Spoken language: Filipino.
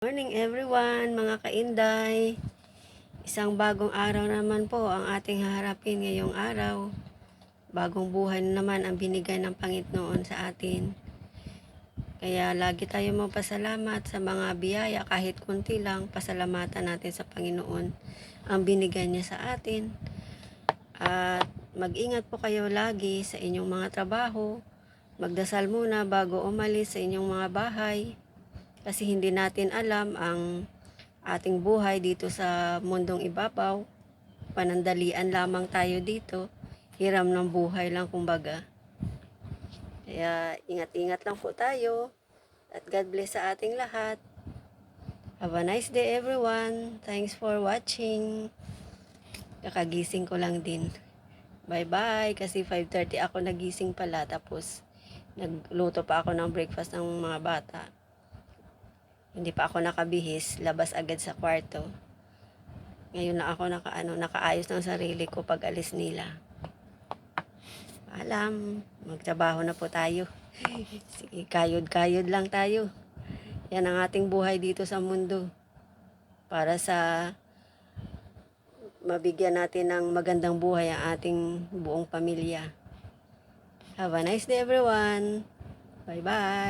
Morning everyone, mga kainday. Isang bagong araw naman po ang ating haharapin ngayong araw. Bagong buhay naman ang binigay ng Panginoon sa atin. Kaya lagi tayo magpasalamat sa mga biyaya, kahit kunti lang, pasalamatan natin sa Panginoon ang binigay niya sa atin. At mag-ingat po kayo lagi sa inyong mga trabaho. Magdasal muna bago umalis sa inyong mga bahay. Kasi hindi natin alam ang ating buhay dito sa mundong ibabaw. Panandalian lamang tayo dito. Hiram ng buhay lang kumbaga. Kaya ingat-ingat lang po tayo. At God bless sa ating lahat. Have a nice day everyone. Thanks for watching. Kakagising ko lang din. Bye-bye. Kasi 5:30 ako nagising pala. Tapos nagluto pa ako ng breakfast ng mga bata. Hindi pa ako nakabihis, labas agad sa kwarto. Ngayon na ako nakaayos ng sarili ko pag alis nila. Paalam, magtrabaho na po tayo. Sige, kayod-kayod lang tayo. Yan ang ating buhay dito sa mundo. Para sa mabigyan natin ng magandang buhay ang ating buong pamilya. Have a nice day everyone. Bye-bye.